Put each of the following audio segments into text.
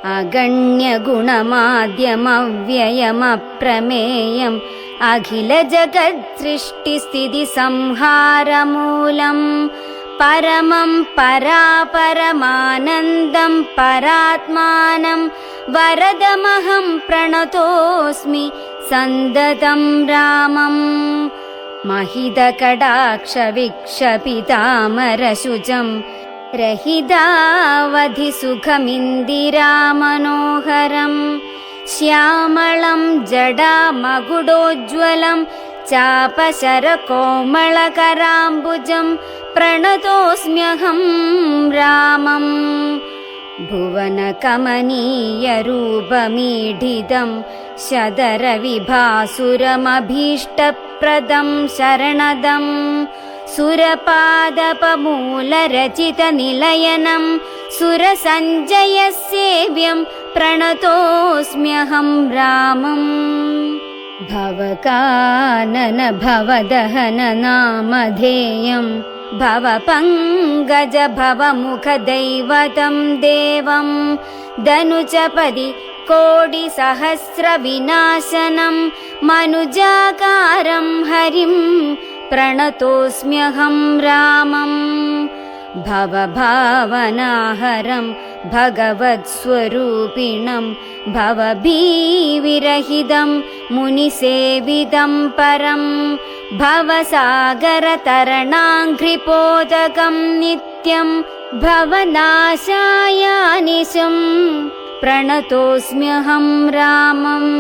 अगण्यगुणमाद्यमव्ययमप्रमेयम् अखिलजगत्सृष्टिस्थितिसंहारमूलम् परमं परापरमानन्दं परात्मानं वरदमहं प्रणतोऽस्मि सन्दतं रामम् महितकटाक्षवीक्षपितामरशुचं रहितावधिसुखमिन्दिरामनोहरं श्यामलं जडामकुडोज्ज्वलं चापशरकोमलकराम्बुजं प्रणतोऽस्म्यहं रामम् भुवनकमनीयरूपमीढितं शतरविभासुरमभीष्टप्रदं शरणदं सुरपादपमूलरचितनिलयनं सुरसञ्जयसेव्यं प्रणतोऽस्म्यहं रामम् भवकानन भवदहन नामधेयं भवपङ्कज भवमुखदैवतं देवं धनुजपदि कोटिसहस्रविनाशनं मनुजाकारं हरिं प्रणतोऽस्म्यहं रामम् भवभावनाहरं भगवत्स्वरूपिणं भवभीविरहितं मुनिसेवितं परं भवसागरतरणाङ्घ्रिपोतकं नित्यं भवनाशायानिशं प्रणतोऽस्म्यहं रामम्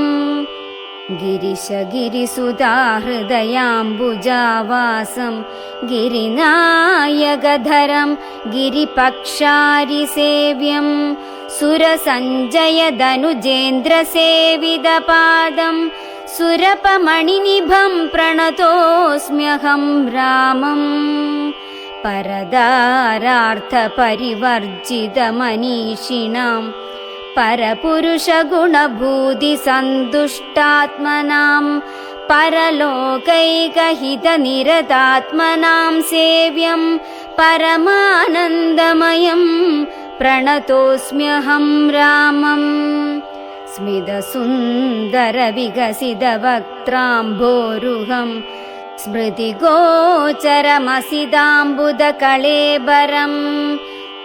गिरिशगिरिसुधाहृदयाम्बुजावासं गिरिनायकधरं गिरिपक्षारिसेव्यं सुरसञ्जयधनुजेन्द्रसेवितपादं सुरपमणिनिभं प्रणतोऽस्म्यहं रामम् परदारार्थपरिवर्जितमनीषिणां परपुरुषगुणभूतिसन्तुष्टात्मनां परलोकैकहितनिरतात्मनां सेव्यं परमानन्दमयं प्रणतोऽस्म्यहं रामम् स्मितसुन्दरविकसितवक्त्राम्भोरुहं स्मृतिगोचरमसिदाम्बुदकळेबरं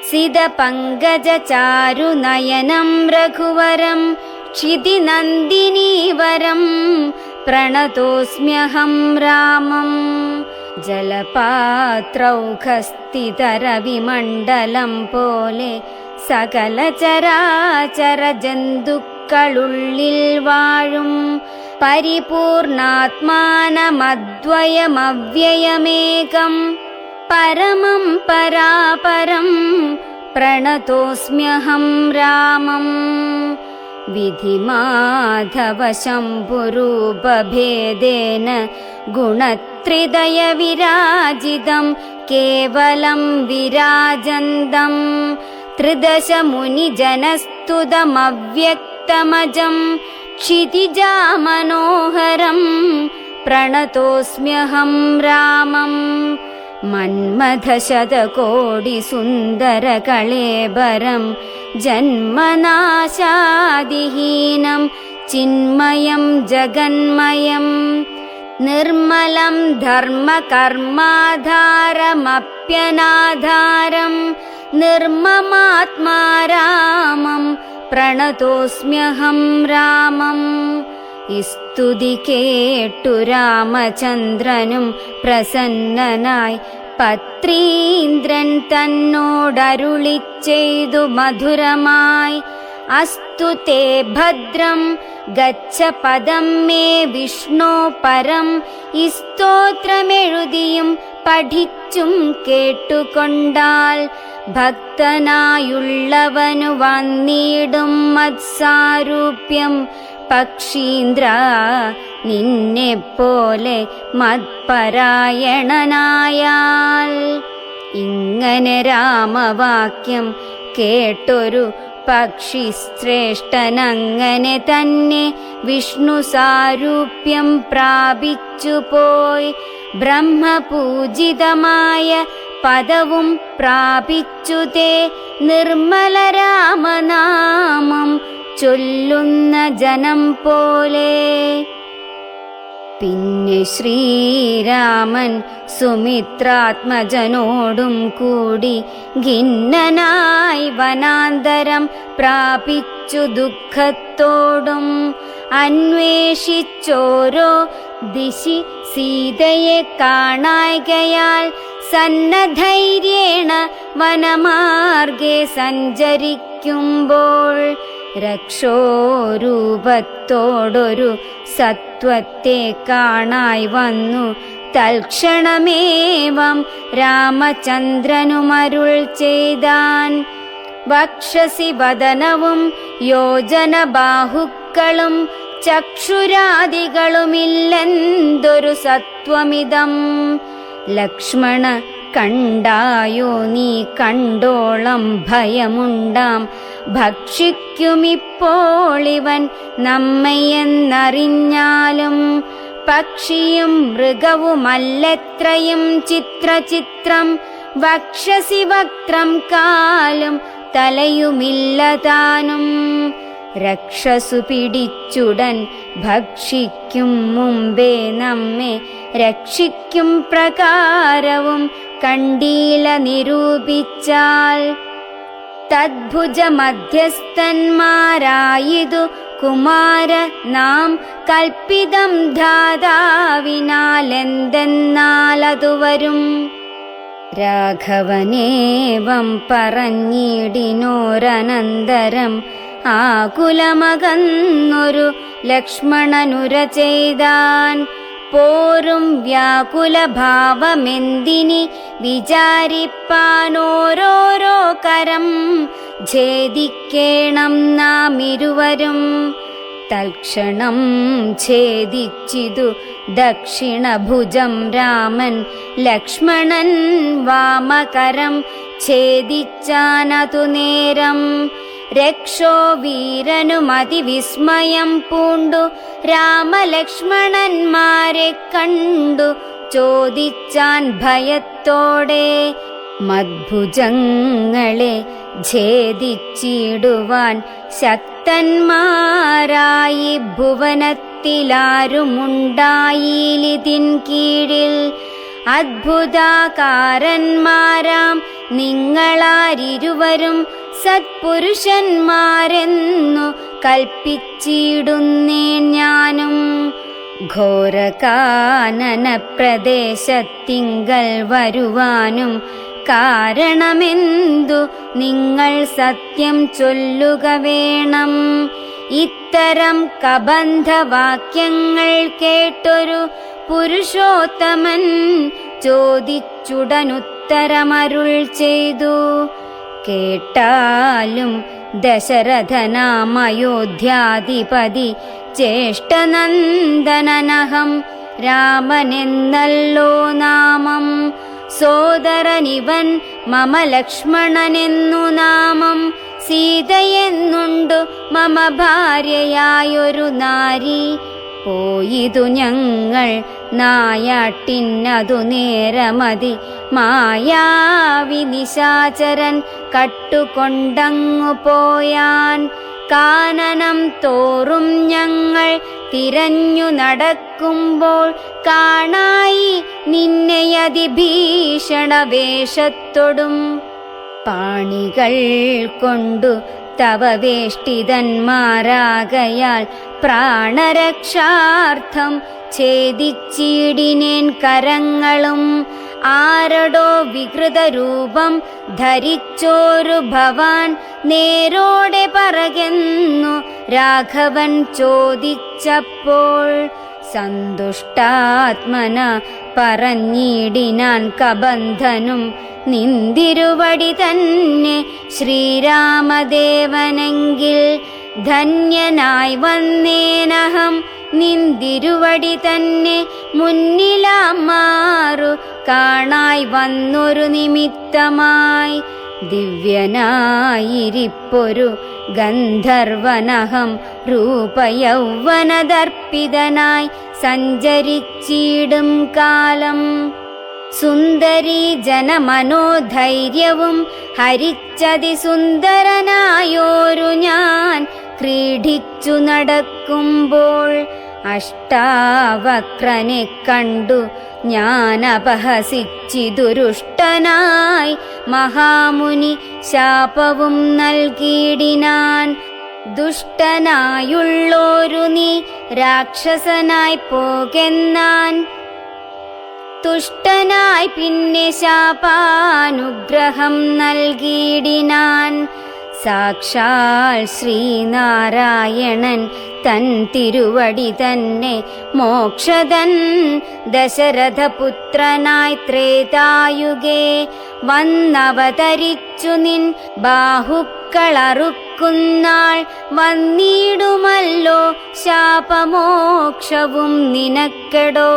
सिदपङ्कजचारुनयनं रघुवरं क्षितिनन्दिनीवरं प्रणतोऽस्म्यहं रामम् जलपात्रौखस्थितरविमण्डलं पोले सकलचराचरजन्तुക്കളുള്ളിൽ വാഴും പരിപൂർണാത്മാനമദ്വയമവ്യയമേകം परमं परापरं प्रणतोऽस्म्यहं रामम् विधिमाधवशम्भुरूपभेदेन गुणत्रिदयविराजितं केवलं विराजन्तं त्रिदशमुनिजनस्तुतमव्यक्तमजं क्षितिजामनोहरं प्रणतोऽस्म्यहं रामम् मन्मथशतकोटिसुन्दरकळेबरं जन्मनाशादिहीनं चिन्मयं जगन्मयं निर्मलं धर्मकर्माधारमप्यनाधारं निर्ममात्मा रामं प्रणतोऽस्म्यहं रामम् സ്തുതി കേട്ടു രാമചന്ദ്രനും പ്രസന്നനായി പത്രീന്ദ്രൻ തന്നോടരുളിച്ചെയ്തു മധുരമായി അസ്തു തേ ഭദ്രം ഗച്ഛ പദം മേ വിഷ്ണോ പരം ഈ സ്തോത്രമെഴുതിയും പഠിച്ചും കേട്ടുകൊണ്ടാൽ ഭക്തനായുള്ളവനു വന്നിടും മത്സാരൂപ്യം പക്ഷീന്ദ്ര നിന്നെപ്പോലെ മത്പരായണനായാൽ. ഇങ്ങനെ രാമവാക്യം കേട്ടൊരു പക്ഷിശ്രേഷ്ഠനങ്ങനെ തന്നെ വിഷ്ണു സാരൂപ്യം പ്രാപിച്ചു പോയി ബ്രഹ്മപൂജിതമായ പദവും പ്രാപിച്ചു തേ നിർമ്മല രാമനാമം ചൊല്ലുന്ന ജനം പോലെ. പിന്നെ ശ്രീരാമൻ സുമിത്രാത്മജനോടും കൂടി ഖിന്നനായി വനാന്തരം പ്രാപിച്ചു ദുഃഖത്തോടും അന്വേഷിച്ചോരോ ദിശി സീതയെ കാണായ്കയാൽ സന്നദ്ധൈര്യേണ വനമാർഗെ സഞ്ചരിക്കുമ്പോൾ രക്ഷോരൂപത്തോടൊരു സത്വത്തെ കാണായി വന്നു. തൽക്ഷണമേവം രാമചന്ദ്രനുമരുൾ ചെയ്താൻ. വക്ഷസി വദനവും യോജന ബാഹുക്കളും ചക്ഷുരാദികളുമില്ലെന്തൊരു സത്വമിതം. ലക്ഷ്മണ കണ്ടായോ നീ കണ്ടോളം ഭയമുണ്ടാം. ഭക്ഷിക്കുമിപ്പോളിവൻ നമ്മയെന്നറിഞ്ഞാലും പക്ഷിയും മൃഗവുമല്ലെത്രയും ചിത്രചിത്രം. വക്ഷസി വക്ത്രം കാലും തലയുമില്ലതാനും. രക്ഷസു പിടിച്ചുടൻ ഭക്ഷിക്കും മുമ്പേ നമ്മെ രക്ഷിക്കും പ്രകാരവും കണ്ടീല നിരൂപിച്ചാൽ. തദ്ഭുജ മധ്യസ്ഥന്മാരായിതു കുമാര നാം കൽപ്പിതം ധാതാവിനാലെന്തെന്നാലതു വരും. രാഘവനേവം പറഞ്ഞിടിനോരനന്തരം ആകുലമകന്നൊരു ലക്ഷ്മണനുര ചെയ്താൻ. പോരും വ്യാകുലഭാവമെന്തിനി വിചാരിപ്പാനോരോരോ കരം ഛേദിക്കേണം നാം ഇരുവരും. തൽക്ഷണം ഛേദിച്ചിതു ദക്ഷിണഭുജം രാമൻ. ലക്ഷ്മണൻ വാമകരം ഛേദിച്ചാനതു നേരം. രക്ഷോ വീരനുമതിവിസ്മയം പൂണ്ടു രാമലക്ഷ്മണന്മാരെ കണ്ടു ചോദിച്ചാൻ ഭയത്തോടെ. മദ്ഭുജങ്ങളെ ഛേദിച്ചിടുവാൻ ശക്തന്മാരായി ഭുവനത്തിലാരുമുണ്ടായിലിതിൻ കീഴിൽ. അദ്ഭുതാകാരന്മാരാം നിങ്ങളാരിരുവരും സത്പുരുഷന്മാരെന്നു കൽപ്പിച്ചിടുന്നേൻ ഞാനും. ഘോരകാനന പ്രദേശത്തിങ്കൽ വരുവാനും കാരണമെന്തു നിങ്ങൾ സത്യം ചൊല്ലുക വേണം. ഇത്തരം കബന്ധവാക്യങ്ങൾ കേട്ടൊരു പുരുഷോത്തമൻ ചോദിച്ചുടനുത്തരമരുൾ ചെയ്തു. കേട്ടാലും ദശരഥനാമയോധ്യാധിപതി ജ്യേഷ്ഠനന്ദനനഹം രാമനെന്നല്ലോ നാമം. സോദരനിവൻ മമ ലക്ഷ്മണനെന്നു നാമം. സീതയെന്നുണ്ടു മമ ഭാര്യയായൊരു നാരി. പോയിതു ഞങ്ങൾ നായാട്ടിന്നതു നേരമതി. മായാവി നിശാചരൻ കട്ടുകൊണ്ടങ്ങു പോയാൻ. കാനനം തോറും ഞങ്ങൾ തിരഞ്ഞു നടക്കുമ്പോൾ കാണായി നിന്നെയതിഭീഷണ വേഷത്തൊടും. പാണികൾ കൊണ്ടു തവ വേഷ്ടിതന്മാരാകയാൽ പ്രാണരക്ഷാർത്ഥം ഛേദിച്ചിടിനേൻ കരങ്ങളും. ആരടോ വികൃതരൂപം ധരിച്ചോരു ഭവാൻ നേരോടെ പറകെന്നു രാഘവൻ ചോദിച്ചപ്പോൾ. സന്തുഷ്ടാത്മന പറഞ്ഞിടിനാൻ കബന്ധനും നിന്തിരുവടി തന്നെ ശ്രീരാമദേവനെങ്കിൽ. ധന്യനായി വന്നേനഹം നിന്തിരുവടി തന്നെ മുന്നിലാമാറു കാണായി വന്നൊരു നിമിത്തമായി. ദിവ്യനായിരിപ്പൊരു ഗന്ധർവനഹം രൂപയൗവനദർപ്പിതനായി സഞ്ചരിച്ചിടും കാലം. സുന്ദരീ ജനമനോധൈര്യവും ഹരിച്ചതിസുന്ദരനായോരു ഞാൻ ക്രീഡിച്ചു നടക്കുമ്പോൾ അഷ്ടാവക്രനെ കണ്ടു ഞാൻ അപഹസിച്ചിതുരുഷ്ടനായി മഹാമുനി ശാപവും നൽകിയിടിനാൻ. ദുഷ്ടനായുള്ളോരു നീ രാക്ഷസനായി പോകെന്നാൻ. തുഷ്ടനായി പിന്നെ ശാപാനുഗ്രഹം നൽകിയിടിനാൻ. സാക്ഷാൽ ശ്രീനാരായണൻ തൻ തിരുവടി തന്നെ മോക്ഷദൻ ദശരഥപുത്രനായി ത്രേതായുഗേ വന്നവതരിച്ചു നിൻ ബാഹുക്കളറുക്കുന്നാൾ വന്നിടുമല്ലോ ശാപമോക്ഷവും നിനക്കെടോ.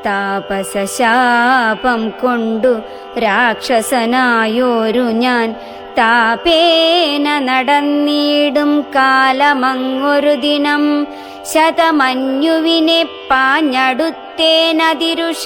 താപസശാപം കൊണ്ടു രാക്ഷസനായോരു ഞാൻ താപേന നടന്നിടും കാലമങ്ങൊരു ദിനം. ശതമന്യുവിനെ പാഞ്ഞടുത്തേനതിരുഷ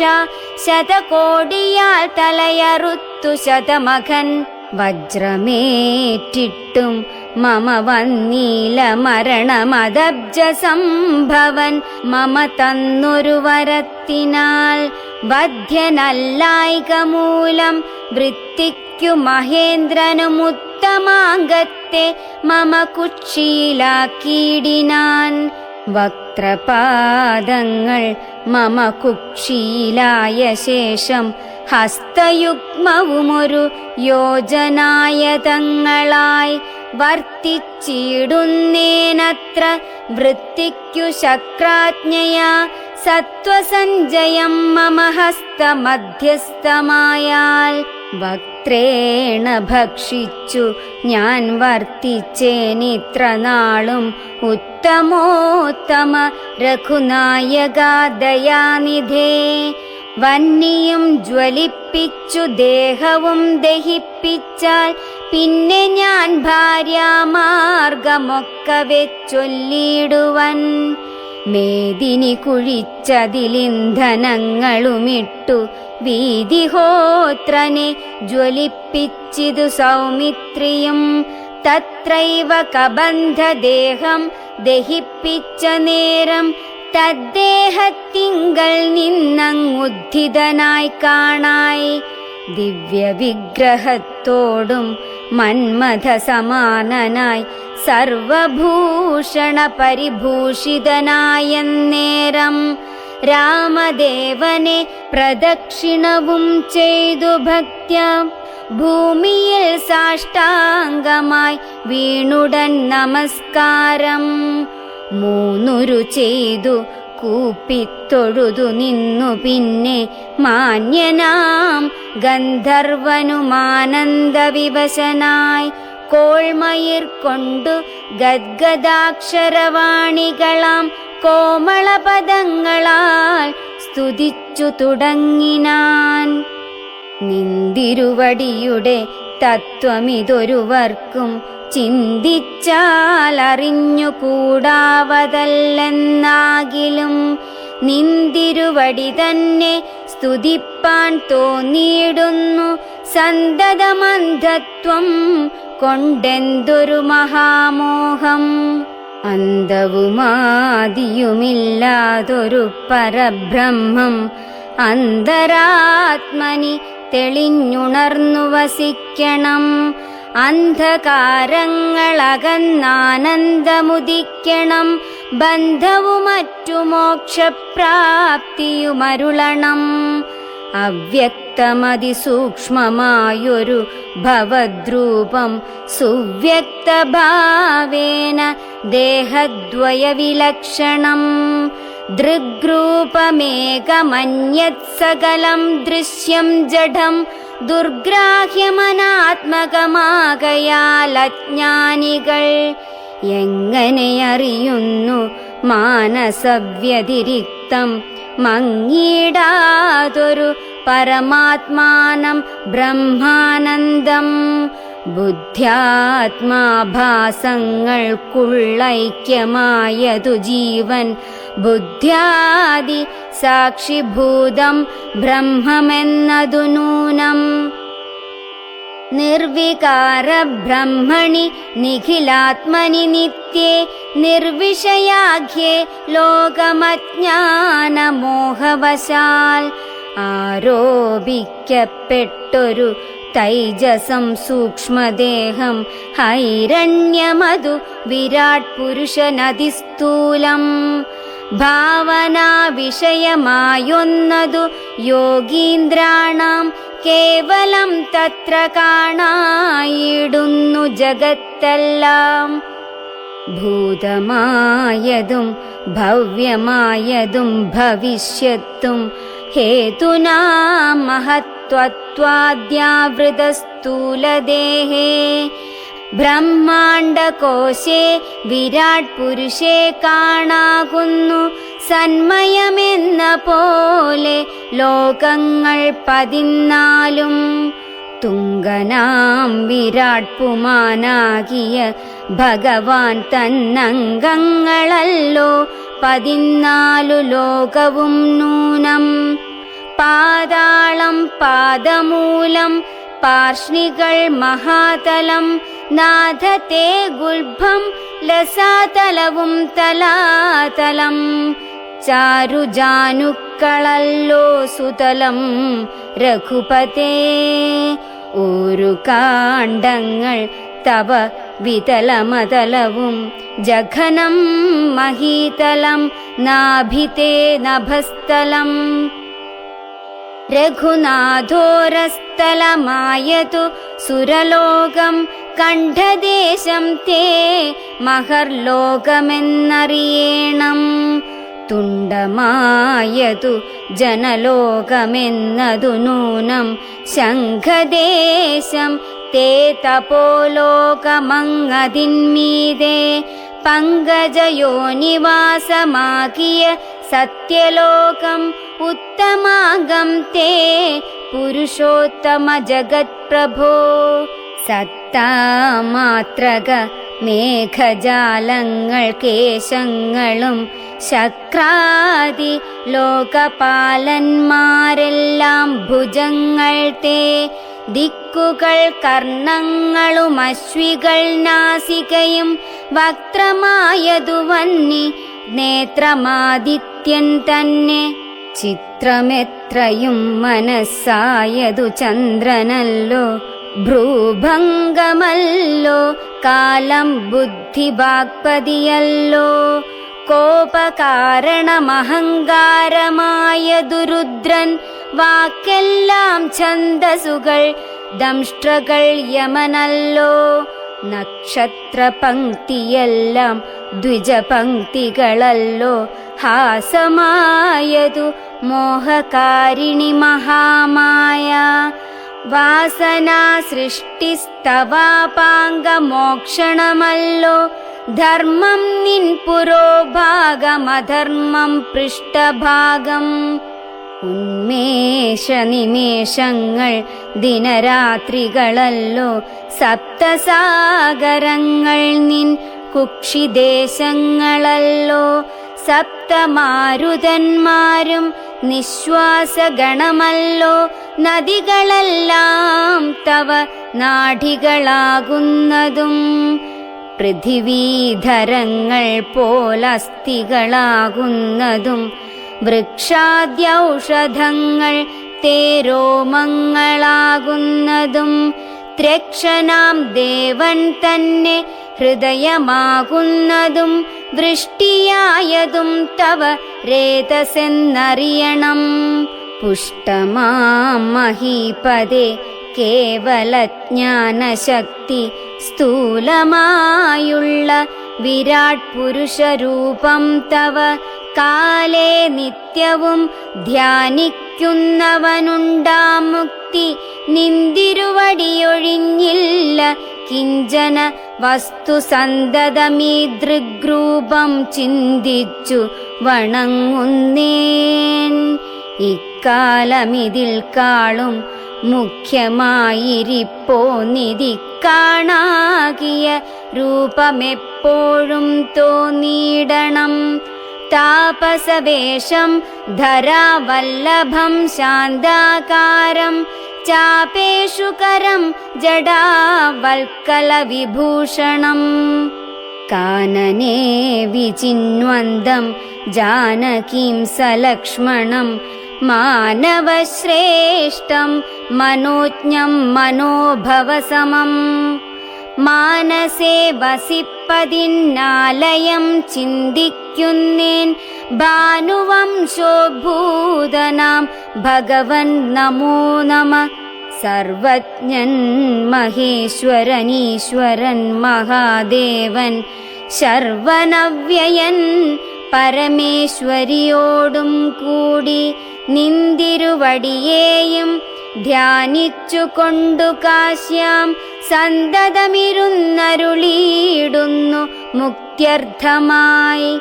ശതകോടിയാൽ തലയറുത്തു ശതമഖൻ. വജ്രമേറ്റിട്ടും മമ വന്നീല മരണമദബ്ജ സംഭവൻ. മമ തന്നൊരു വരത്തിനാൽ ബധ്യനല്ലായിക മൂലം വൃത്തിക്കു മഹേന്ദ്രനുമുത്തമാംഗത്തെ മമ കുക്ഷിയിലാക്കിയിടിനാൻ. വക്രപാദങ്ങൾ മമ കുക്ഷിയിലായ ശേഷം ഹസ്തയുഗ്മവുമൊരു യോജനായതങ്ങളായി വർത്തിച്ചിടുന്നേനത്ര വൃത്തിക്കു ശക്രാജ്ഞയാ സത്വസഞ്ജയം മമ ഹസ്തമധ്യസ്ഥമായാൽ. വക്ത്രേണ ഭക്ഷിച്ചു ഞാൻ വർത്തിച്ചേനിത്ര നാളും ഉത്തമോത്തമ രഘുനായക ദയാനിധേ. വന്നിയും ജ്വലിപ്പിച്ചു ദേഹവും ദഹിപ്പിച്ചാൽ പിന്നെ ഞാൻ ഭാര്യാമാർഗമൊക്കവെ ചൊല്ലിടുവൻ. മേദിനി കുഴിച്ചതിലിന്ധനങ്ങളുമിട്ടു വീതിഹോത്രനെ ജ്വലിപ്പിച്ചിതു സൗമിത്രിയും. തത്രൈവ കബന്ധദേഹം ദഹിപ്പിച്ച നേരം തദ്ദേഹത്തിങ്കൽ നിന്നങ്ങുദ്ധിതനായി കാണായി. ദിവ്യവിഗ്രഹത്തോടും മന്മഥ സമാനനായി സർവഭൂഷണ പരിഭൂഷിതനായന്നേരം രാമദേവനെ പ്രദക്ഷിണവും ചെയ്തു ഭക്ത്യ ഭൂമിയിൽ സാഷ്ടാംഗമായി വീണുടൻ നമസ്കാരം. മൂന്നുരു ചെയ്തു കൂപ്പിത്തൊഴുതു നിന്നു പിന്നെ മാന്യനാം ഗന്ധർവനുമാനന്ദവിവശനായി കോൾമയിർ കൊണ്ടു ഗദ്ഗദാക്ഷരവാണികളാം കോമളപദങ്ങളാൽ സ്തുതിച്ചു തുടങ്ങിനാൻ. നിന്തിരുവടിയുടെ തത്വമിതൊരുവർക്കും ചിന്തിച്ചാൽ അറിഞ്ഞുകൂടാവതല്ലെന്നാകിലും നിന്തിരുവടി തന്നെ സ്തുതിപ്പാൻ തോന്നിയിടുന്നു സന്തതമന്ധത്വം കൊണ്ടെന്തൊരു മഹാമോഹം. അന്തവുമാദിയുമില്ലാതൊരു പരബ്രഹ്മം അന്തരാത്മനി തെളിഞ്ഞുണർന്നു വസിക്കണം. അന്ധകാരങ്ങളകന്നാനന്ദമുദിക്കണം. ബന്ധവും മറ്റു മോക്ഷപ്രാപ്തിയുമരുളണം. അവ്യക്തമതിസൂക്ഷ്മമായൊരു ഭവദ്രൂപം സുവ്യക്തഭാവേന ദേഹദ്വയവിലക്ഷണം. ദൃഗ്രൂപമേകമന്യത് ദൃശ്യം ജഡം ദുർഗ്രാഹ്യമനാത്മകമാകയാൽ അജ്ഞാനികൾ എങ്ങനെയറിയുന്നു മാനസവ്യതിരിക്തം മങ്ങിടാതൊരു പരമാത്മാനം ബ്രഹ്മാനന്ദം. ബുദ്ധ്യാത്മാഭാസങ്ങൾക്കുള്ളൈക്യമായതു ജീവൻ ബുദ്ധ്യാദി സാക്ഷിഭൂതം ബ്രഹ്മമെന്നതു നൂനം. നിർവികാരബ്രഹ്മണി നിഖിലാത്മനി നിത്യേ നിർവിഷയാഖ്യേ ലോകമജ്ഞാനമോഹവശാൽ ആരോപിക്കപ്പെട്ടൊരു തൈജസം സൂക്ഷ്മദേഹം ഹൈരണ്യമതു വിരാട് പുരുഷനതിസ്ഥൂലം ഭാവനാ വിഷയമായൊന്നതു യോഗീന്ദ്രാണാം കേവലം തത്ര കാണായിടുന്നു ജഗത്തെല്ലാം ഭൂതമായതും ഭവ്യമായതും ഭവിഷ്യത്തും ഹേതുനാ മഹത്വത്വാദ്യാവൃതസ്ഥൂലദേഹേ ബ്രഹ്മാണ്ഡകോശേ വിരാട് പുരുഷേ കാണാകുന്നു സന്മയമെന്ന പോലെ ലോകങ്ങൾ 14 തുങ്കനാം വിരാട് പുമാനാകിയ ഭഗവാൻ തന്നംഗങ്ങളല്ലോ 14 ലോകവും നൂനം പാതാളം പാദമൂലം പാർഷ്ണികൾ മഹാതലം നാഥത്തെ ഗുൽഭം ലസാതലവും തലാതലം ചാരുജാനുക്കളല്ലോ സുതലം രഘുപതേ ഒരു കാണ്ഡങ്ങൾ തവ വിതലമതലവും ജഘനം മഹീതലം നാഭിതേ നഭസ്ഥലം രഘുനാഥോരസ്ഥലമായതു സുരലോകം കണ്ഠദേശം തേ മഹർലോകമെന്നറിയേണം തുണ്ടമായതു ജനലോകമെന്നതു നൂനം ശംഖദേശം തേ തപോലോകമങ്ങതിന്മീതേ പങ്കജയോനിവാസമാകിയ സത്യലോകം ഉത്തമാംഗം തേ പുരുഷോത്തമ ജഗത്പ്രഭോ സത്താമാത്രക മേഘജാലങ്ങൾ കേശങ്ങളും ശക്രാദി ലോകപാലന്മാരെല്ലാം ഭുജങ്ങൾ തേ ദിക്കുകൾ കർണങ്ങളും അശ്വികൾ നാസികയും വക്രമായതു വന്നി നേത്രമാദിത്യൻ തന്നെ ചിത്രമെത്രയും മനസ്സായതു ചന്ദ്രനല്ലോ ഭ്രൂഭംഗമല്ലോ കാലം ബുദ്ധിവാക്പതിയല്ലോ കോപകാരണമഹങ്കാരമായതു രുദ്രൻ വാക്കെല്ലാം ഛന്ദസുകൾ ദംഷ്ട്രകൾ യമനല്ലോ നക്ഷത്രപംക്തിയെല്ലാം ദ്വിജപംക്തികളല്ലോ ഹാസമായതു മോഹകാരിണി മഹാമായ വാസനാ സൃഷ്ടിസ്തവാപാംഗമോക്ഷണമല്ലോ ധർമ്മം നിൻ പുരോഭാഗമധർമ്മം പൃഷ്ഠഭാഗം ഉന്മേഷനിമേഷങ്ങൾ ദിനരാത്രികളല്ലോ സപ്തസാഗരങ്ങൾ നിൻ കുക്ഷിദേശങ്ങളല്ലോ സപ്തമാരുതന്മാരും നിശ്വാസഗണമല്ലോ നദികളെല്ലാം തവ നാഡികളാകുന്നതും പൃഥിവീധരങ്ങൾ പോലസ്ഥികളാകുന്നതും വൃക്ഷാദ്യൗഷധങ്ങൾ തേരോമങ്ങളാകുന്നതും ത്രക്ഷനാം ദേവൻ തന്നെ ഹൃദയമാകുന്നതും വൃഷ്ടിയായതും തവ രേതസെന്നറിയണം പുഷ്ടമാം മഹീപദേ കേവലജ്ഞാനശക്തി സ്ഥൂലമായുള്ള വിരാട് പുരുഷരൂപം തവ കാലേ നിത്യവും ധ്യാനിക്കുന്നവനുണ്ടാം മുക്തി നിന്തിരുവടിയൊഴിഞ്ഞില്ല കിഞ്ചന വസ്തു സന്തതമീ ദൃഗ്രൂപം ചിന്തിച്ചു വണങ്ങുന്നേൻ ഇക്കാലമിതിൽ കാളും മുഖ്യമായിരിപ്പോന്നിതി കാണാകിയ രൂപമെപ്പോഴും തോന്നിയിടണം താപസവേഷം ധരാവല്ലഭം ശാന്താകാരം ചാപേഷു കരം ജടാവൽക്കലവിഭൂഷണം കാനനേ വിചിന്വന്തം ജാനകീം സലക്ഷ്മണം മാനവശ്രേഷ്ഠം മനോജ്ഞം മനോഭവസമം മാനസേ വസിപ്പതിന്നാലയം ചിന്തിക്കുന്നേൻ ഭാനുവംശോദ്ഭൂതനാം ഭഗവൻ നമോ നമ സർവജ്ഞൻ മഹേശ്വരനീശ്വരൻ മഹാദേവൻ ശർവനവ്യയൻ പരമേശ്വരിയോടും കൂടി നിന്തിരുവടിയേയും ധ്യാനിച്ചുകൊണ്ടു കാശ്യാം സന്തതമിരുന്നരുളിയിടുന്നു മുക്ത്യർത്ഥമായി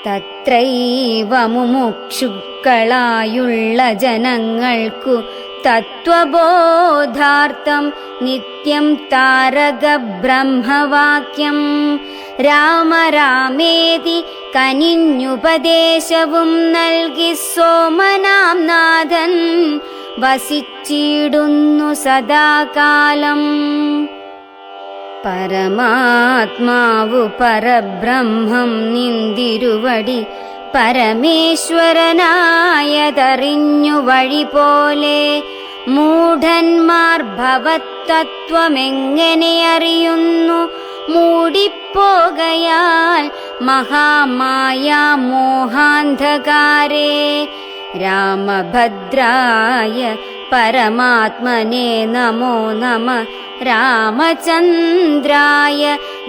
തത്രൈവ മുമുക്ഷുക്കളായുള്ള ജനങ്ങൾക്കു തത്വബോധാർത്ഥം നിത്യം താരക ബ്രഹ്മവാക്യം രാമ രാമേതി കനിഞ്ഞുപദേശവും നൽകി സോമനാം നാഥൻ വസിച്ചിടുന്നു സദാകാലം പരമാത്മാവു പരബ്രഹ്മം നിന്തിരുവടി പരമേശ്വരനായതറിഞ്ഞു വഴി പോലെ മൂഢന്മാർ ഭവത്തത്വമെങ്ങനെ അറിയുന്നു മൂടിപ്പോകയാൽ മഹാമായ മോഹാന്ധകാരേ രാമഭദ്രായ പരമാത്മനെ നമോ നമ രാമചന്ദ്രായ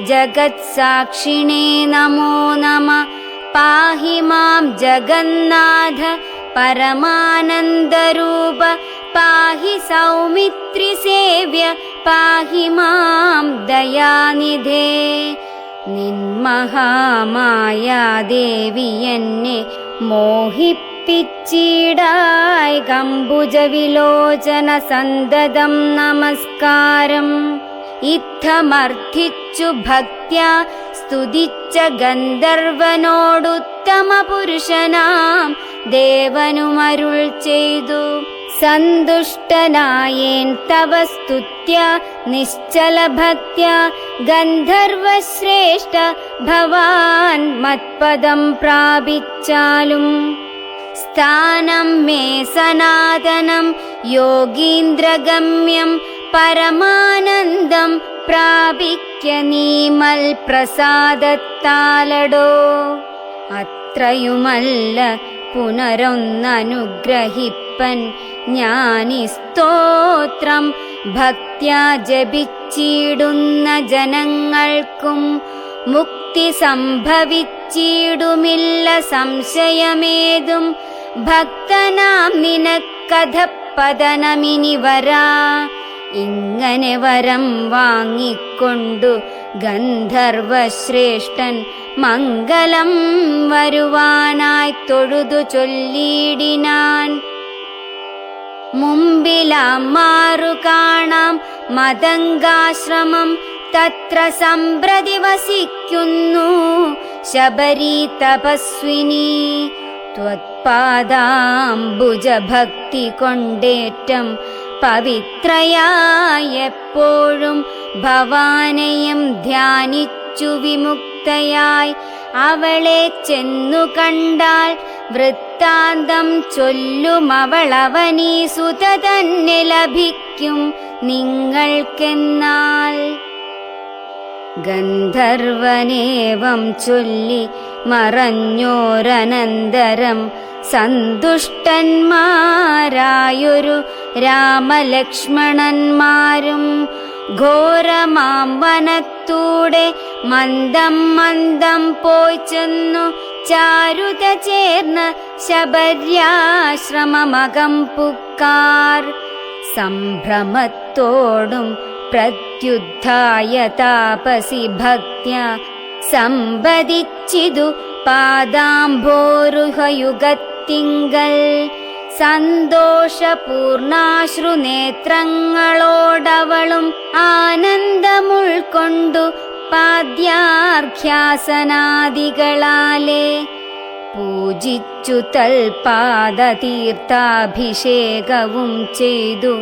ജഗത്സാക്ഷിണേ നമോ നമ പാഹി മാം ജഗന്നാഥ പരമാനന്ദരൂപ പാഹി സൗമിത്രി സേവ്യ പാഹി മാം ദയാനിധേ നിന്മഹാമായാദേവി എന്നെ മോഹിപ്പിച്ചിടായ് കമ്പുജവിലോചന സന്തതം നമസ്കാരം ഇത്തമർത്ഥിച്ചു ഭക്ത്യാ സ്തുതിച്ച ഗന്ധർവനോടുത്തമ പുരുഷനാം ദേവനുമരുൾ ചെയ്തു സന്തുഷ്ടനായേൻ തവ സ്തുത്യ നിശ്ചല ഭക്ത്യ ഗന്ധർവശ്രേഷ്ഠ ഭവാൻ മത്പദം പ്രാപിച്ചാലും സ്ഥാനം മേ സനാതനം യോഗീന്ദ്രഗമ്യം പരമാനന്ദം പ്രാപിക്ക നീമൽ പ്രസാദത്താലടോ അത്രയുമല്ല പുനരൊന്നനുഗ്രഹിപ്പൻ ഞാനീ സ്തോത്രം ഭക്ത്യാ ജപിച്ചിടുന്ന ജനങ്ങൾക്കും മുക്തി സംഭവിച്ചിടുമില്ല സംശയമേതും ഭക്തനാം നിനക്കഥപതനമിനി വരാ ഇങ്ങനെ വരം വാങ്ങിക്കൊണ്ടു ഗന്ധർവശ്രേഷ്ഠൻ മംഗളം വരുവാനായി തൊഴുതു ചൊല്ലിയിടിനാൻ മുമ്പിലാമാറു കാണാം മതംഗാശ്രമം തത്ര സംപ്രതി വസിക്കുന്നു ശബരി തപസ്വിനി ത്വത്പാദാംബുജഭക്തി കൊണ്ടേറ്റം പവിത്രയായെപ്പോഴും ഭവാനെയും ധ്യാനിച്ചു വിമുക്തയായി അവളെ ചെന്നു കണ്ടാൽ വൃത്താന്തം ചൊല്ലുമവളവനീസുത തന്നെ ലഭിക്കും നിങ്ങൾക്കെന്നാൽ ഗന്ധർവനേവം ചൊല്ലി മറഞ്ഞോരനന്തരം സന്തുഷ്ടന്മാരായൊരു രാമലക്ഷ്മണന്മാരും ഘോരമാം വനത്തൂടെ മന്ദം മന്ദം പോയി ചെന്നു ചാരുത ചേർന്ന ശബര്യാശ്രമമകം പുക്കാർ സംഭ്രമത്തോടും പ്രത്യുദ്ധായ താപസി ഭക്ത്യാ സംവദിച്ചിതു പാദാംഭോരുഹയുഗത്തിങ്കൽ സന്തോഷപൂർണാശ്രുനേത്രങ്ങളോടവളും ആനന്ദമുൾക്കൊണ്ടു പാദ്യാർഘ്യാസനാദികളാലേ പൂജിച്ചു തൽപാദതീർത്ഥാഭിഷേകവും ചെയ്തു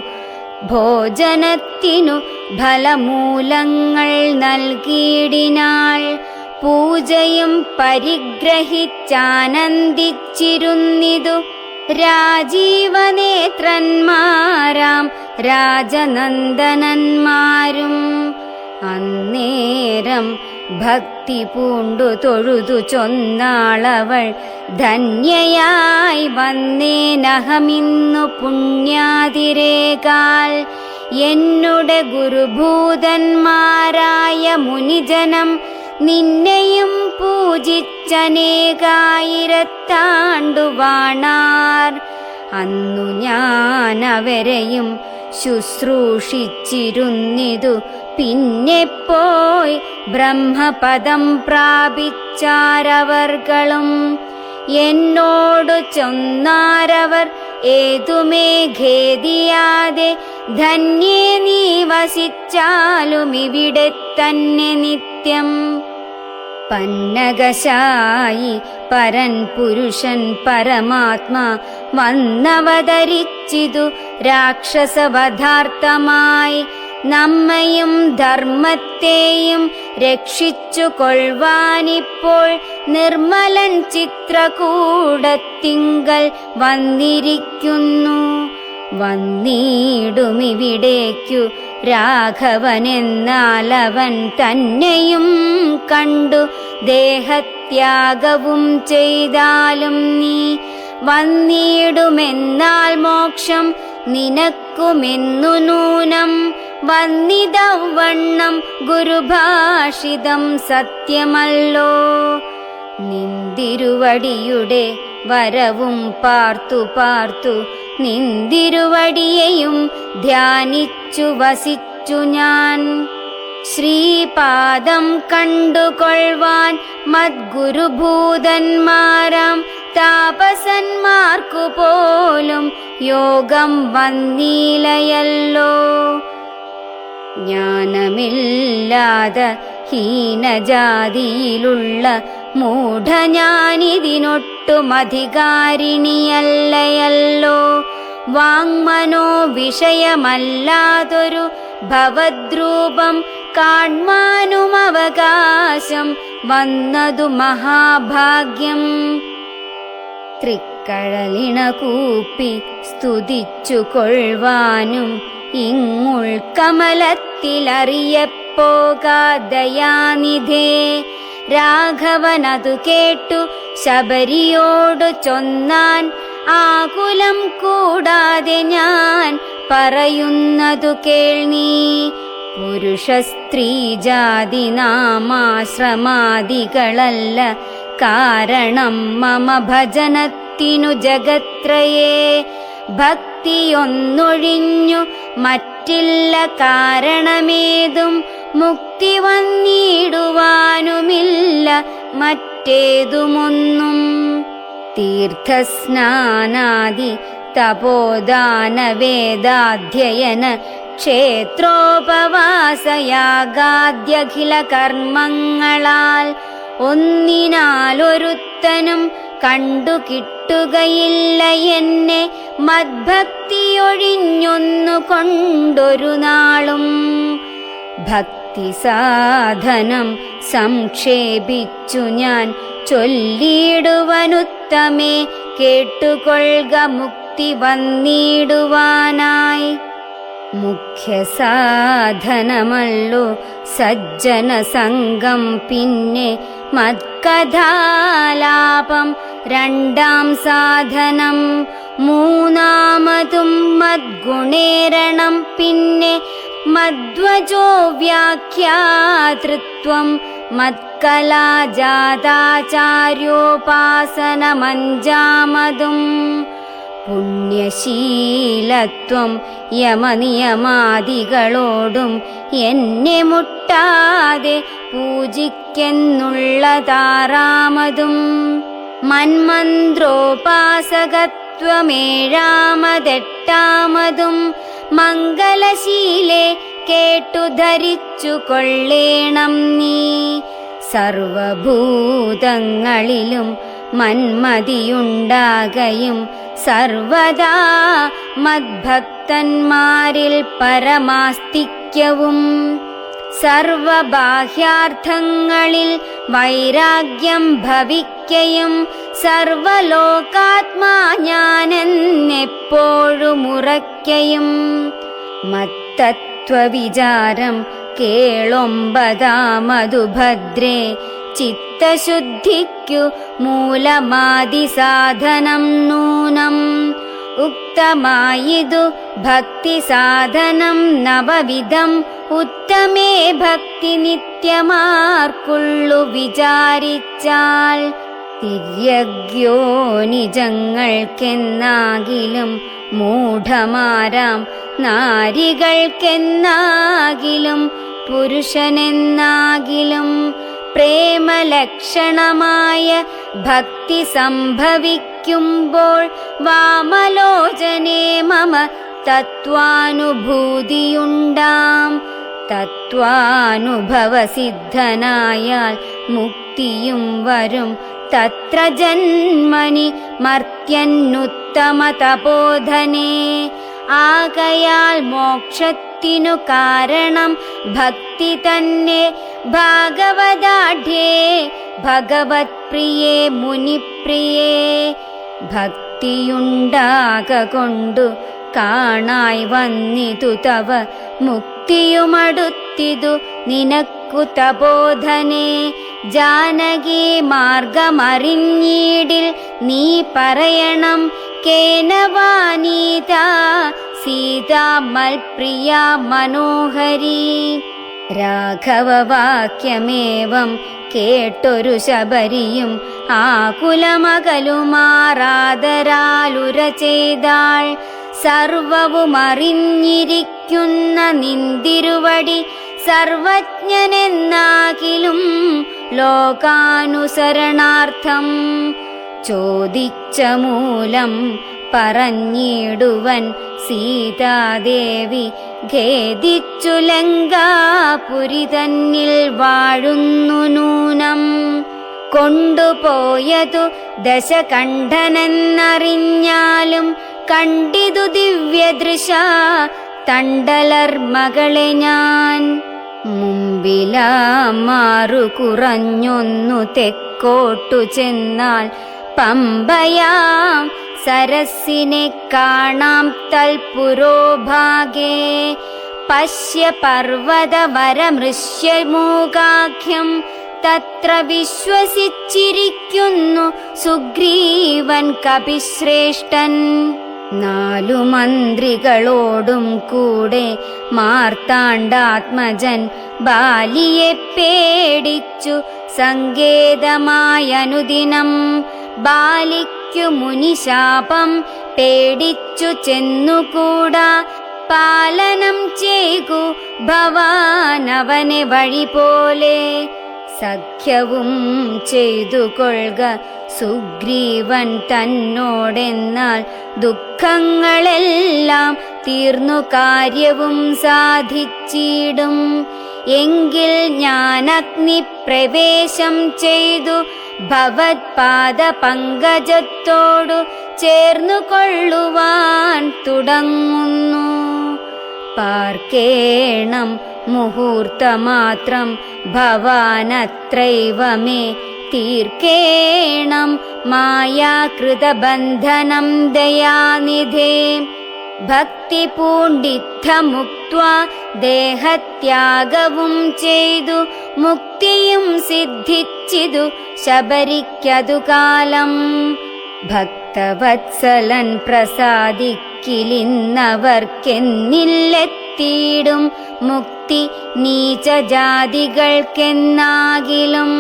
ഭോജനത്തിനു ഫലമൂലങ്ങൾ നൽകിയിടിനാൾ. പൂജയും പരിഗ്രഹിച്ചാനന്ദിച്ചിരുന്നിതു രാജീവനേത്രന്മാരാം രാജനന്ദനന്മാരും. അന്നേരം ഭക്തി പൂണ്ടു തൊഴുതു ചൊന്നാളവൾ, ധന്യയായി വന്നേനഹമിന്നു പുണ്യാതിരേകാൽ. എന്നുടെ ഗുരുഭൂതന്മാരായ മുനിജനം നിന്നെയും പൂജിച്ചനേകായിരത്താണ്ടുവാണാർ. അന്നു ഞാനവരെയും ശുശ്രൂഷിച്ചിരുന്നിതു. പിന്നെ പോയി ബ്രഹ്മപദം പ്രാപിച്ചാരവർകളും. എന്നോടു ചൊന്നാരവർ, ഏതുമേ ഖേദിയാതെ ധന്യേ നീ വസിച്ചാലും ഇവിടെ തന്നെ നിത്യം. പന്നകശായി പരൻ പുരുഷൻ പരമാത്മാ വന്നവതരിച്ചിതു രാക്ഷസവധാർത്ഥമായി. നമ്മയും ധർമ്മത്തെയും രക്ഷിച്ചു കൊള്ളുവാനിപ്പോൾ നിർമ്മലൻ ചിത്രകൂടത്തിങ്കൽ വന്നിരിക്കുന്നു. വന്നിടുമിവിടേക്കു രാഘവനെന്നാലവൻ തന്നെയും കണ്ടു ദേഹത്യാഗവും ചെയ്താലും നീ. വന്നിടുമെന്നാൽ മോക്ഷം നിനക്കുമെന്നു നൂനം. വന്നിതവണ്ണം ഗുരുഭാഷിതം സത്യമല്ലോ. നിന്തിരുവടിയുടെ വരവും പാർത്തു പാർത്തു നിന്തിരുവടിയെയും ധ്യാനിച്ചു വസിച്ചു ഞാൻ. ശ്രീപാദം കണ്ടുകൊള്ളുവാൻ മദ്ഗുരുഭൂതന്മാരാം താപസന്മാർക്കു പോലും യോഗം വന്നീലയല്ലോ. ജ്ഞാനമില്ലാതെ ഹീനജാതിയിലുള്ള മൂഢഞാനിതിനൊട്ടുമധികാരിണിയല്ലയല്ലോ. വാങ്മനോ വിഷയമല്ലാതൊരു ഭവദ്രൂപം കാൺമാനും അവകാശം വന്നതു മഹാഭാഗ്യം. തൃക്കഴലിണ കൂപ്പി സ്തുതിച്ചു കൊള്ളുവാനും ഇങ്ങുൾക്കമലത്തിലറിയപ്പോകാദയാനിധേ. രാഘവനതു കേട്ടു ശബരിയോടു ചൊന്നാൻ, ആകുലം കൂടാതെ ഞാൻ പറയുന്നതു കേൾനീ. പുരുഷ സ്ത്രീ ജാതി നാമാശ്രമാദികളല്ല കാരണം മമ ഭജനത്തിനു ജഗത്രയേ. ഭക്തിയൊന്നൊഴിഞ്ഞു മറ്റില്ല കാരണമേതും, മുക്തി വന്നിടുവാനുമില്ല മറ്റേതുമൊന്നും. തീർത്ഥസ്നാനാദി തപോദാന വേദാധ്യയന ക്ഷേത്രോപവാസയാഗാദ്യഖില കർമ്മങ്ങളാൽ ഒന്നിനാലൊരുത്തനും കണ്ടു കിട്ടുകയില്ല എന്നെ മദ്ഭക്തിയൊഴിഞ്ഞൊന്നു കൊണ്ടൊരു നാളും. ഭക്തി സാധനം സംക്ഷേപിച്ചു ഞാൻ ചൊല്ലിടുവനുത്തമേ, കേട്ടുകൊള്ളുക മുക്തി വന്നിടുവാനായി. മുഖ്യ സാധനമല്ലോ സജ്ജന സംഘം, പിന്നെ മത്കഥാലാപം രണ്ടാം സാധനം. മൂന്നാമതും മദ്ഗുണേരണം, പിന്നെ മദ്വജോ വ്യാഖ്യാതൃത്വം. മത്കലാജാതാചാര്യോപാസനമഞ്ചാമതും. പുണ്യശീലത്വം യമനിയമാദികളോടും എന്നെ മുട്ടാതെ പൂജിക്കെന്നുള്ളതാറാമതും. മന്മന്ത്രോപാസകത്വമേഴാമതെട്ടാമതും. മംഗലശീലെ കേട്ടു ധരിച്ചു കൊള്ളേണം നീ. സർവഭൂതങ്ങളിലും മന്മതിയുണ്ടാകയും സർവദാ മദ്ഭക്തന്മാരിൽ പരമാസ്തിക്യവും സർവബാഹ്യാർത്ഥങ്ങളിൽ വൈരാഗ്യം ഭവിക്കയും സർവലോകാത്മാ ഞാനെന്നെപ്പോഴും ഉറയ്ക്കയും മത്തത്വവിചാരം കേളൊമ്പതാമതു ഭദ്രേ ചിത്തശുദ്ധിക്കു മൂലമാദിസാധനം നൂനം ഉക്തമായിതു ഭക്തിസാധനം നവവിധം ഉത്തമേ ഭക്തി നിത്യമാർക്കുള്ളു വിചാരിച്ചാൽ തിര്യഗ്യോനിജങ്ങൾക്കെന്നാകിലും മൂഢമാരാം നാരികൾക്കെന്നാകിലും പുരുഷനെന്നാകിലും പ്രേമലക്ഷണമായ ഭക്തി സംഭവിക്കുമ്പോൾ വാമലോചനേ മമ തത്വാനുഭൂതിയുണ്ടാം. തത്വാനുഭവസിദ്ധനായാൽ മുക്തിയും വരും തത്ര ജന്മനി മർത്യന്നുത്തമ തപോധനേ. ആകയാൽ മോക്ഷത്തിനു കാരണം ഭക്തി തന്നെ. ഭാഗവതാഢ്യേ ഭഗവത് പ്രിയേ മുനിപ്രിയേ. ഭക്തിയുണ്ടാകൊണ്ടു കാണായി വന്നിതു തവ മുക്തിയുമടുത്തിതു നിനക്കു തപോധനേ. ജാനകി മാർഗമറിഞ്ഞീടിൽ നീ പറയണം കേനവാനീത സീതാ മൽപ്രിയ മനോഹരി. രാഘവവാക്യമേവം കേട്ടൊരു ശബരിയും ആകുലമകലുമാറാദരാലുര ചെയ്താൾ. സർവവുമറിഞ്ഞിരിക്കുന്ന നിന്തിരുവടി സർവജ്ഞനെന്നാകിലും ലോകാനുസരണാർത്ഥം ചോദിച്ച മൂലം പറഞ്ഞിടുവൻ സീതാദേവി ഖേദിച്ചു ലങ്കാപുരി തന്നിൽ വാഴുന്നു നൂനം. കൊണ്ടുപോയതു ദശകണ്ഠനെന്നറിഞ്ഞാലും കണ്ടിതു ദിവ്യദൃശ തണ്ടലർ മകളെ ഞാൻ. മുമ്പിലാമാറു കുറഞ്ഞൊന്നു തെക്കോട്ടു ചെന്നാൽ പമ്പയാം സരസിനെ കാണാം തൽപുരോഭാഗേ. പശ്യ പർവതവരമൃശ്യമൂകാഖ്യം തത്ര വിശ്വസിച്ചിരിക്കുന്നു സുഗ്രീവൻ കപിശ്രേഷ്ഠൻ. 4 മന്ത്രികളോടും കൂടെ മാർത്താണ്ഡാത്മജൻ ബാലിയെ പേടിച്ചു സങ്കേതമായനുദിനം. ബാലിക്കു മുനിശാപം പേടിച്ചു ചെന്നുകൂടാ. പാലനം ചെയ്യൂ ഭവാനവനെ വഴി പോലെ. സഖ്യവും ചെയ്തു കൊള്ളുക സുഗ്രീവൻ തന്നോടെന്നാൽ ദുഃഖങ്ങളെല്ലാം തീർന്നു കാര്യവും സാധിച്ചിടും. എങ്കിൽ ഞാൻ അഗ്നിപ്രവേശം ചെയ്തു ഭവത്പാദ പങ്കജത്തോടു ചേർന്നു കൊള്ളുവാൻ തുടങ്ങുന്നു. പാർക്കേണം മുഹൂർത്തമാത്രം ഭവാനത്രൈവ മേ തീർക്കേണം മായാകൃതബന്ധനം ദയാനിധേ. ഭക്തി പൂണ്ടിത്തമുക്ത്വാ ദേഹത്യാഗവും ചെയ്തു മുക്തിയും സിദ്ധിച്ചിതു ശബരിക്കതു കാലം. ഭക്തവത്സലൻ പ്രസാദിക്കിലിന്നവർക്കെന്നില്ലെത്തിയിടും മുക്തി നീചജാതികൾക്കെന്നാകിലും.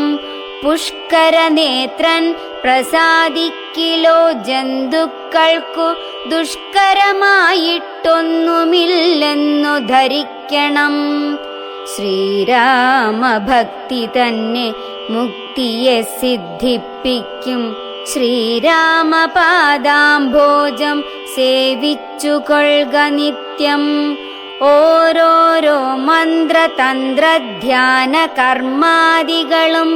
പുഷ്കരനേത്രൻ പ്രസാദിക്കിലോ ജന്തുക്കൾക്കു ദുഷ്കരമായിട്ടൊന്നുമില്ലെന്നു ധരിക്കണം. ശ്രീരാമഭക്തി തന്നെ മുക്തിയെ സിദ്ധിപ്പിക്കും. ശ്രീരാമപാദാംഭോജം സേവിച്ചു കൊള്ളുക നിത്യം. ഓരോരോ മന്ത്രതന്ത്രധ്യാന കർമാദികളും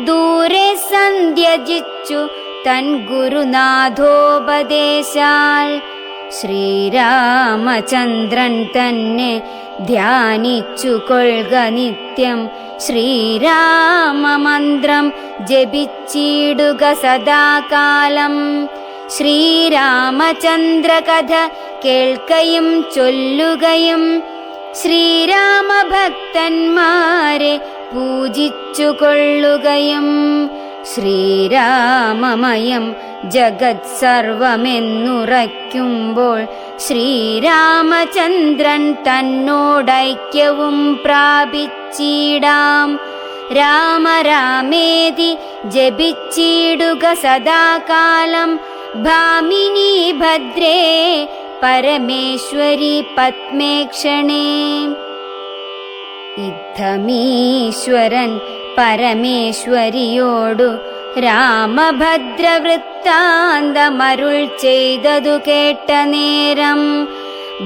ദൂരെ സന്ധ്യജിച്ചു തൻ ഗുരുനാഥോപദേശാൽ ശ്രീരാമചന്ദ്രൻ തന്നെ ധ്യാനിച്ചു കൊള്ളുക നിത്യം. ശ്രീരാമമന്ത്രം ജപിച്ചിടുക സദാകാലം. ശ്രീരാമചന്ദ്ര കഥ കേൾക്കയും ചൊല്ലുകയും ശ്രീരാമഭക്തന്മാരെ പൂജിച്ചു കൊള്ളുകയും ശ്രീരാമമയം ജഗത് സർവമെന്നുറയ്ക്കുമ്പോൾ ശ്രീരാമചന്ദ്രൻ തന്നോടൈക്യവും പ്രാപിച്ചിടാം. രാമ രാമേതി ജപിച്ചിടുക സദാകാലം. ഭാമിനി ഭദ്രേ പരമേശ്വരി പത്മേക്ഷണേ. ഇത്തമീശ്വരൻ പരമേശ്വരിയോടു രാമഭദ്രവൃത്താന്തമരുൾ ചെയ്തതു കേട്ട നേരം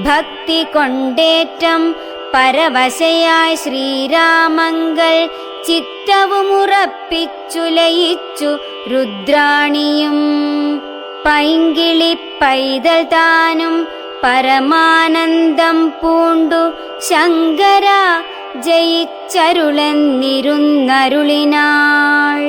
ഭക്തി കൊണ്ടേറ്റം പരവശയായി ശ്രീരാമങ്ങൾ ചിത്തവുമുറപ്പിച്ചു ലയിച്ചു രുദ്രാണിയും. പൈങ്കിളി പൈതൽ താനും പരമാനന്ദം പൂണ്ടു ശങ്കര ജയിച്ചരുളെന്നിരുന്നരുളിനാൾ.